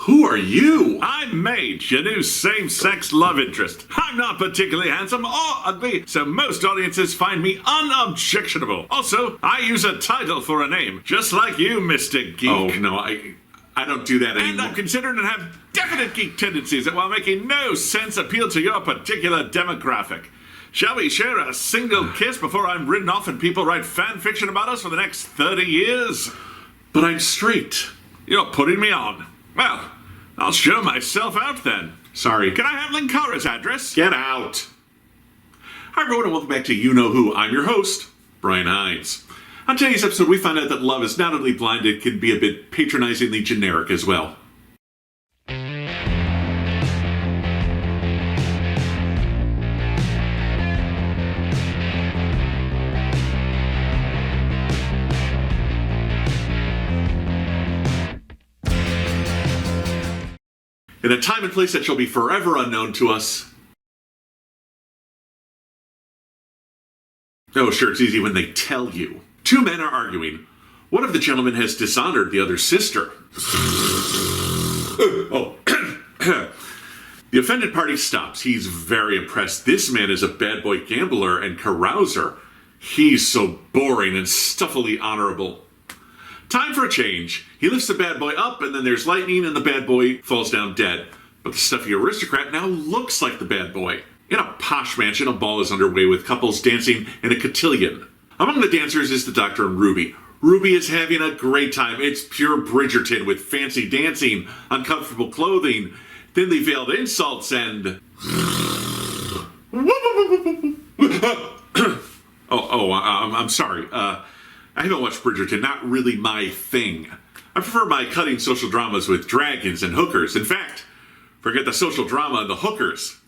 Who are you? I'm Mage, your new same-sex love interest. I'm not particularly handsome or ugly, so most audiences find me unobjectionable. Also, I use a title for a name, just like you, Mr. Geek. Oh, no, I don't do that anymore. And I'm considered to have definite geek tendencies that, while making no sense, appeal to your particular demographic. Shall we share a single kiss before I'm written off and people write fan fiction about us for the next 30 years? But I'm straight. You're putting me on. Well, I'll show myself out then. Sorry. Can I have Linkara's address? Get out. Hi, everyone, and welcome back to You Know Who. I'm your host, Brian Hines. On today's episode, we find out that love is not only blind, it can be a bit patronizingly generic as well. In a time and place that shall be forever unknown to us. Oh, sure, it's easy when they tell you. Two men are arguing. One of the gentlemen has dishonored the other's sister. Oh. The offended party stops. He's very impressed. This man is a bad boy gambler and carouser. He's so boring and stuffily honorable. Time for a change. He lifts the bad boy up, and then there's lightning, and the bad boy falls down dead. But the stuffy aristocrat now looks like the bad boy. In a posh mansion, a ball is underway with couples dancing in a cotillion. Among the dancers is the Doctor and Ruby. Ruby is having a great time. It's pure Bridgerton with fancy dancing, uncomfortable clothing, thinly veiled insults, and... I'm sorry. I haven't watched Bridgerton, not really my thing. I prefer my cutting social dramas with dragons and hookers. In fact, forget the social drama and the hookers.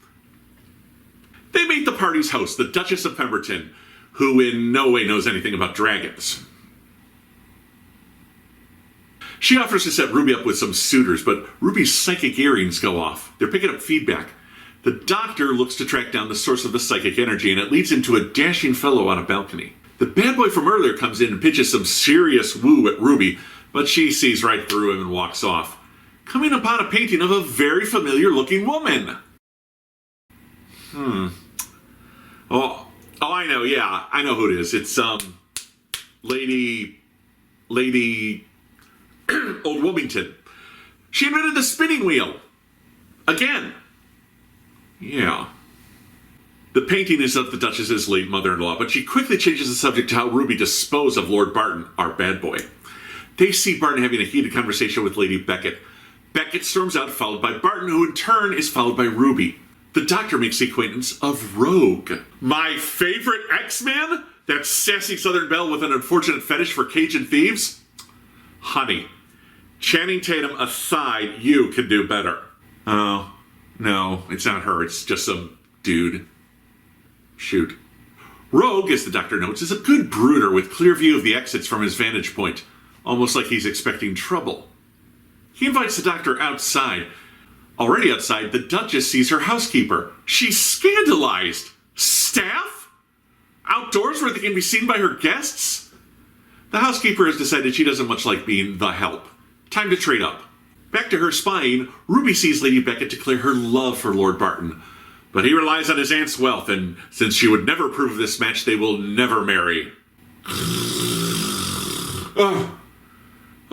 They meet the party's host, the Duchess of Pemberton, who in no way knows anything about dragons. She offers to set Ruby up with some suitors, but Ruby's psychic earrings go off. They're picking up feedback. The Doctor looks to track down the source of the psychic energy, and it leads him to a dashing fellow on a balcony. The bad boy from earlier comes in and pitches some serious woo at Ruby, but she sees right through him and walks off, coming upon a painting of a very familiar-looking woman. Oh, I know, yeah, I know who it is. It's, Lady Old Wilmington. She invented the spinning wheel. Again. Yeah. The painting is of the Duchess's late mother-in-law, but she quickly changes the subject to how Ruby disposed of Lord Barton, our bad boy. They see Barton having a heated conversation with Lady Beckett. Beckett storms out, followed by Barton, who in turn is followed by Ruby. The Doctor makes the acquaintance of Rogue. My favorite X-Man? That sassy Southern belle with an unfortunate fetish for Cajun thieves? Honey, Channing Tatum aside, you can do better. Oh, no, it's not her, it's just some dude. Shoot. Rogue, as the Doctor notes, is a good brooder with clear view of the exits from his vantage point, almost like he's expecting trouble. He invites the Doctor outside. Already outside, the Duchess sees her housekeeper. She's scandalized. Staff? Outdoors where they can be seen by her guests? The housekeeper has decided she doesn't much like being the help. Time to trade up. Back to her spying, Ruby sees Lady Beckett declare her love for Lord Barton. But he relies on his aunt's wealth, and since she would never approve of this match, they will never marry. Oh,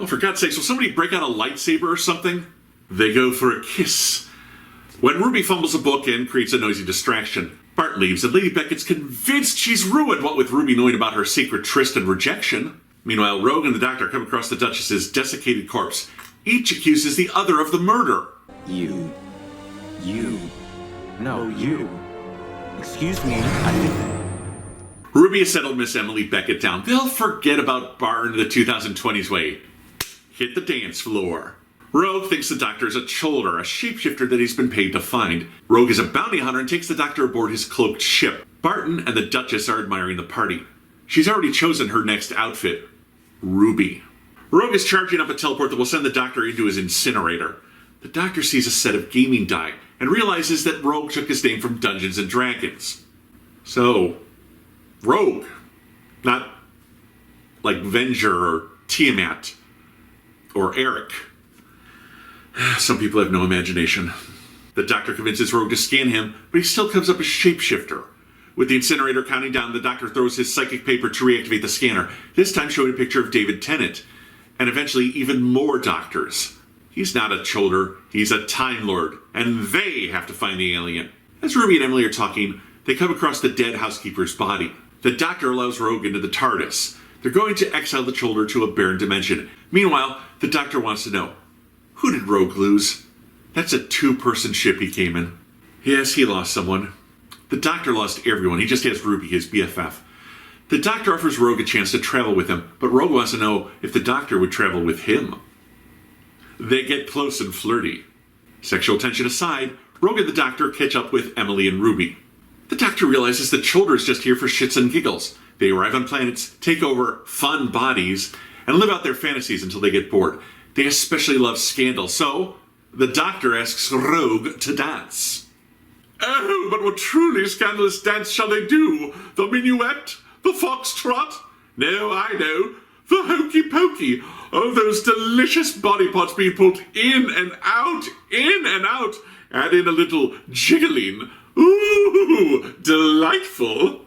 for God's sakes, will somebody break out a lightsaber or something? They go for a kiss. When Ruby fumbles a book and creates a noisy distraction, Bart leaves, and Lady Beckett's convinced she's ruined, what with Ruby knowing about her secret tryst and rejection. Meanwhile, Rogue and the Doctor come across the Duchess's desiccated corpse. Each accuses the other of the murder. You. No, you. Excuse me, Ruby has settled Miss Emily Beckett down. They'll forget about Barton the 2020s way. Hit the dance floor. Rogue thinks the Doctor is a Cholder, a shapeshifter that he's been paid to find. Rogue is a bounty hunter and takes the Doctor aboard his cloaked ship. Barton and the Duchess are admiring the party. She's already chosen her next outfit. Ruby. Rogue is charging up a teleport that will send the Doctor into his incinerator. The Doctor sees a set of gaming die and realizes that Rogue took his name from Dungeons and Dragons. So, Rogue. Not like Venger or Tiamat or Eric. Some people have no imagination. The doctor convinces Rogue to scan him, but he still comes up as shapeshifter. With the incinerator counting down, the doctor throws his psychic paper to reactivate the scanner, this time showing a picture of David Tennant, and eventually even more doctors. He's not a Cholder, he's a Time Lord, and they have to find the alien. As Ruby and Emily are talking, they come across the dead housekeeper's body. The doctor allows Rogue into the TARDIS. They're going to exile the Cholder to a barren dimension. Meanwhile, the doctor wants to know, who did Rogue lose? That's a 2-person ship he came in. Yes, he lost someone. The doctor lost everyone. He just has Ruby, his BFF. The doctor offers Rogue a chance to travel with him, but Rogue wants to know if the doctor would travel with him. They get close and flirty. Sexual tension aside, Rogue and the doctor catch up with Emily and Ruby. The doctor realizes the Cholder is just here for shits and giggles. They arrive on planets, take over fun bodies, and live out their fantasies until they get bored. They especially love scandal, so the doctor asks Rogue to dance. Oh, but what truly scandalous dance shall they do? The minuet? The foxtrot? No, I know. The hokey pokey. Oh, those delicious body parts being pulled in and out, add in a little jiggling. Ooh, delightful.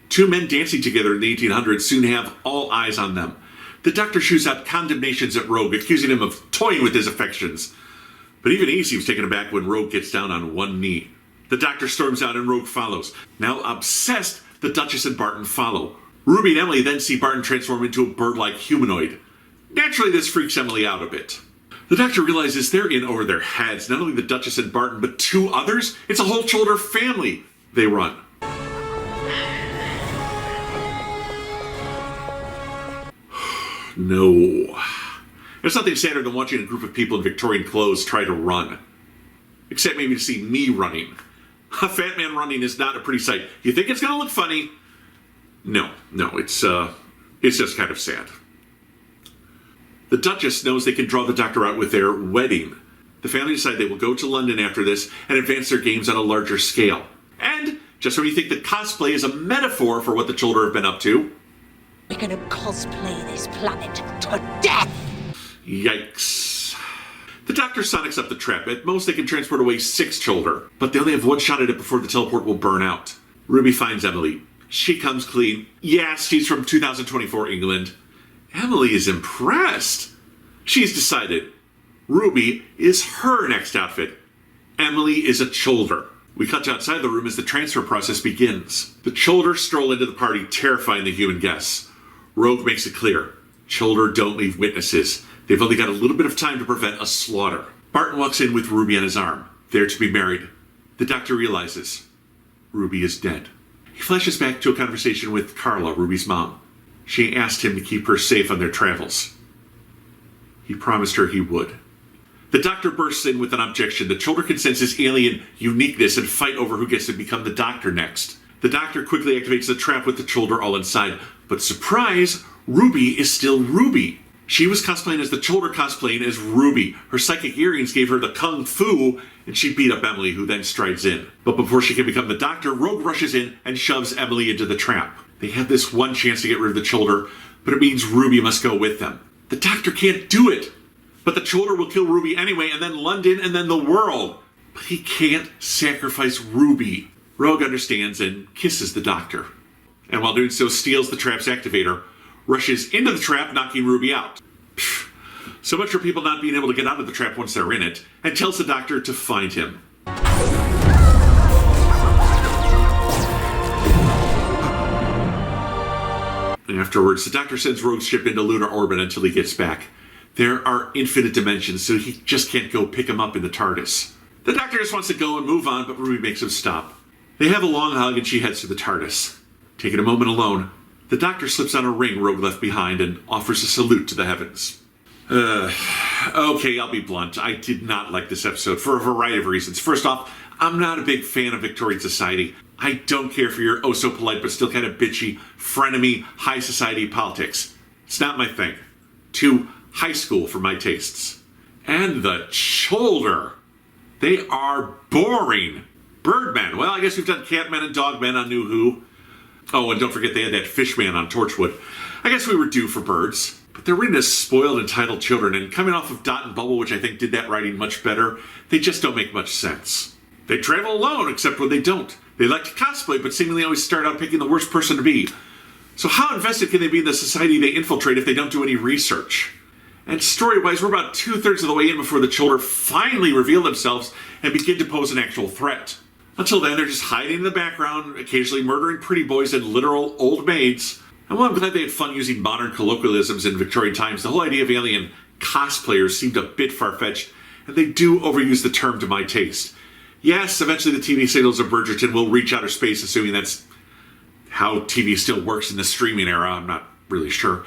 Two men dancing together in the 1800s soon have all eyes on them. The doctor shoots out condemnations at Rogue, accusing him of toying with his affections. But even he seems taken aback when Rogue gets down on one knee. The doctor storms out and Rogue follows. Now obsessed, the Duchess and Barton follow. Ruby and Emily then see Barton transform into a bird-like humanoid. Naturally, this freaks Emily out a bit. The doctor realizes they're in over their heads. Not only the Duchess and Barton, but 2 others? It's a whole Cholder family. They run. No. There's nothing sadder than watching a group of people in Victorian clothes try to run. Except maybe to see me running. A fat man running is not a pretty sight. You think it's going to look funny? No, it's just kind of sad. The Duchess knows they can draw the doctor out with their wedding. The family decide they will go to London after this and advance their games on a larger scale. And, just when you think that cosplay is a metaphor for what the Cholder have been up to, we're gonna cosplay this planet to death! Yikes. The doctor sonics up the trap. At most, they can transport away 6 Cholder, but they only have one shot at it before the teleport will burn out. Ruby finds Emily. She comes clean. Yes, she's from 2024 England. Emily is impressed. She's decided Ruby is her next outfit. Emily is a Cholder. We cut to outside the room as the transfer process begins. The Cholder stroll into the party, terrifying the human guests. Rogue makes it clear. Cholder don't leave witnesses. They've only got a little bit of time to prevent a slaughter. Barton walks in with Ruby on his arm. They're to be married. The doctor realizes Ruby is dead. He flashes back to a conversation with Carla, Ruby's mom. She asked him to keep her safe on their travels. He promised her he would. The doctor bursts in with an objection. The Cholder can sense his alien uniqueness and fight over who gets to become the doctor next. The doctor quickly activates the trap with the Cholder all inside. But surprise, Ruby is still Ruby. She was cosplaying as the Cholder cosplaying as Ruby. Her psychic earrings gave her the kung fu, and she beat up Emily, who then strides in. But before she can become the doctor, Rogue rushes in and shoves Emily into the trap. They have this one chance to get rid of the Cholder, but it means Ruby must go with them. The doctor can't do it. But the Cholder will kill Ruby anyway, and then London, and then the world. But he can't sacrifice Ruby. Rogue understands and kisses the doctor. And while doing so, steals the trap's activator, rushes into the trap, knocking Ruby out. Pfft. So much for people not being able to get out of the trap once they're in it, and tells the doctor to find him. Afterwards, the doctor sends Rogue's ship into lunar orbit until he gets back. There are infinite dimensions, so he just can't go pick him up in the TARDIS. The doctor just wants to go and move on, but Ruby makes him stop. They have a long hug and she heads to the TARDIS. Taking a moment alone, the doctor slips on a ring Rogue left behind and offers a salute to the heavens. Okay, I'll be blunt. I did not like this episode for a variety of reasons. First off, I'm not a big fan of Victorian society. I don't care for your oh-so-polite but still kind of bitchy, frenemy, high society politics. It's not my thing. Too high school for my tastes. And the Cholder. They are boring. Birdmen. Well, I guess we've done Catmen and Dogmen on New Who. Oh, and don't forget they had that Fishman on Torchwood. I guess we were due for birds. But they're written as spoiled, entitled children, and coming off of Dot and Bubble, which I think did that writing much better, they just don't make much sense. They travel alone, except when they don't. They like to cosplay, but seemingly always start out picking the worst person to be. So how invested can they be in the society they infiltrate if they don't do any research? And story-wise, we're about 2/3 of the way in before the children finally reveal themselves and begin to pose an actual threat. Until then, they're just hiding in the background, occasionally murdering pretty boys and literal old maids. And while I'm glad they had fun using modern colloquialisms in Victorian times, the whole idea of alien cosplayers seemed a bit far-fetched, and they do overuse the term to my taste. Yes, eventually the TV signals of Bridgerton will reach outer space, assuming that's how TV still works in the streaming era. I'm not really sure.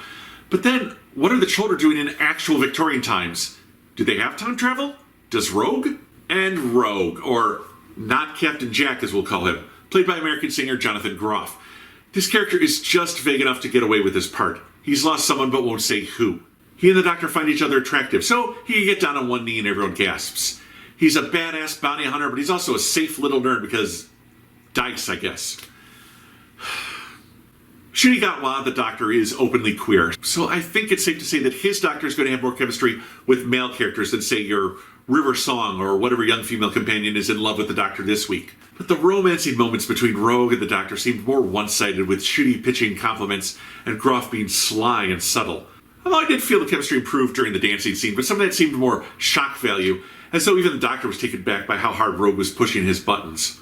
But then, what are the children doing in actual Victorian times? Do they have time travel? Does Rogue? And Rogue, or not Captain Jack as we'll call him, played by American singer Jonathan Groff. This character is just vague enough to get away with his part. He's lost someone but won't say who. He and the Doctor find each other attractive, so he can get down on one knee and everyone gasps. He's a badass bounty hunter, but he's also a safe little nerd because Dykes, I guess. Shunigatwa, the Doctor, is openly queer, so I think it's safe to say that his Doctor is going to have more chemistry with male characters than, say, your River Song or whatever young female companion is in love with the Doctor this week. But the romancing moments between Rogue and the Doctor seemed more one-sided, with Shuni pitching compliments and Groff being sly and subtle. Although I did feel the chemistry improved during the dancing scene, but some of that seemed more shock value, as though even the Doctor was taken back by how hard Rogue was pushing his buttons.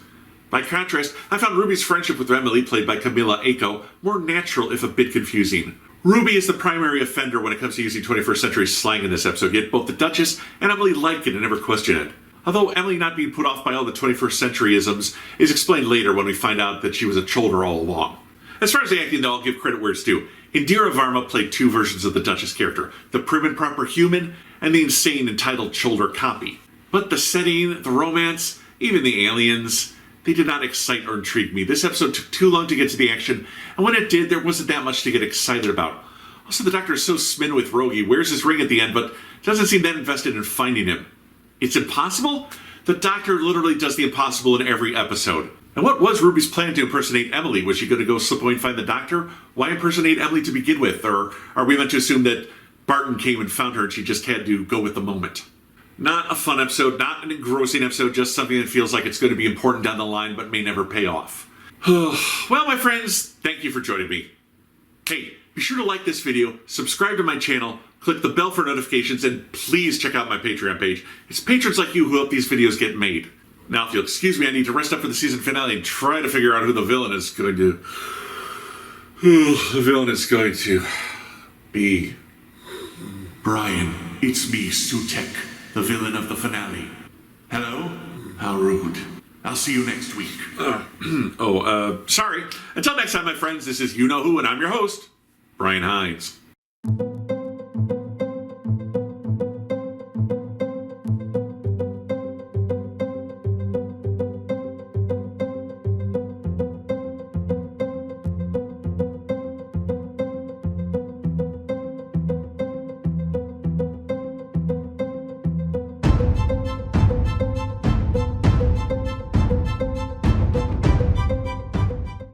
By contrast, I found Ruby's friendship with Emily, played by Camilla Aiko, more natural if a bit confusing. Ruby is the primary offender when it comes to using 21st century slang in this episode, yet both the Duchess and Emily like it and never question it. Although Emily not being put off by all the 21st century-isms is explained later when we find out that she was a Cholder all along. As far as the acting, though, I'll give credit where it's due. Indira Varma played two versions of the Duchess character, the prim and proper human and the insane entitled Cholder copy. But the setting, the romance, even the aliens, they did not excite or intrigue me. This episode took too long to get to the action, and when it did, there wasn't that much to get excited about. Also, the Doctor is so smitten with Rogue, he wears his ring at the end, but doesn't seem that invested in finding him. It's impossible? The Doctor literally does the impossible in every episode. And what was Ruby's plan to impersonate Emily? Was she going to go slip away and find the Doctor? Why impersonate Emily to begin with? Or are we meant to assume that Barton came and found her and she just had to go with the moment? Not a fun episode, not an engrossing episode, just something that feels like it's going to be important down the line but may never pay off. Well, my friends, thank you for joining me. Hey, be sure to like this video, subscribe to my channel, click the bell for notifications, and please check out my Patreon page. It's patrons like you who help these videos get made. Now, if you'll excuse me, I need to rest up for the season finale and try to figure out who the villain is going to... The villain is going to be... Brian. It's me, Sutek, the villain of the finale. Hello? How rude. I'll see you next week. Sorry. Until next time, my friends, this is You Know Who, and I'm your host, Brian Hines.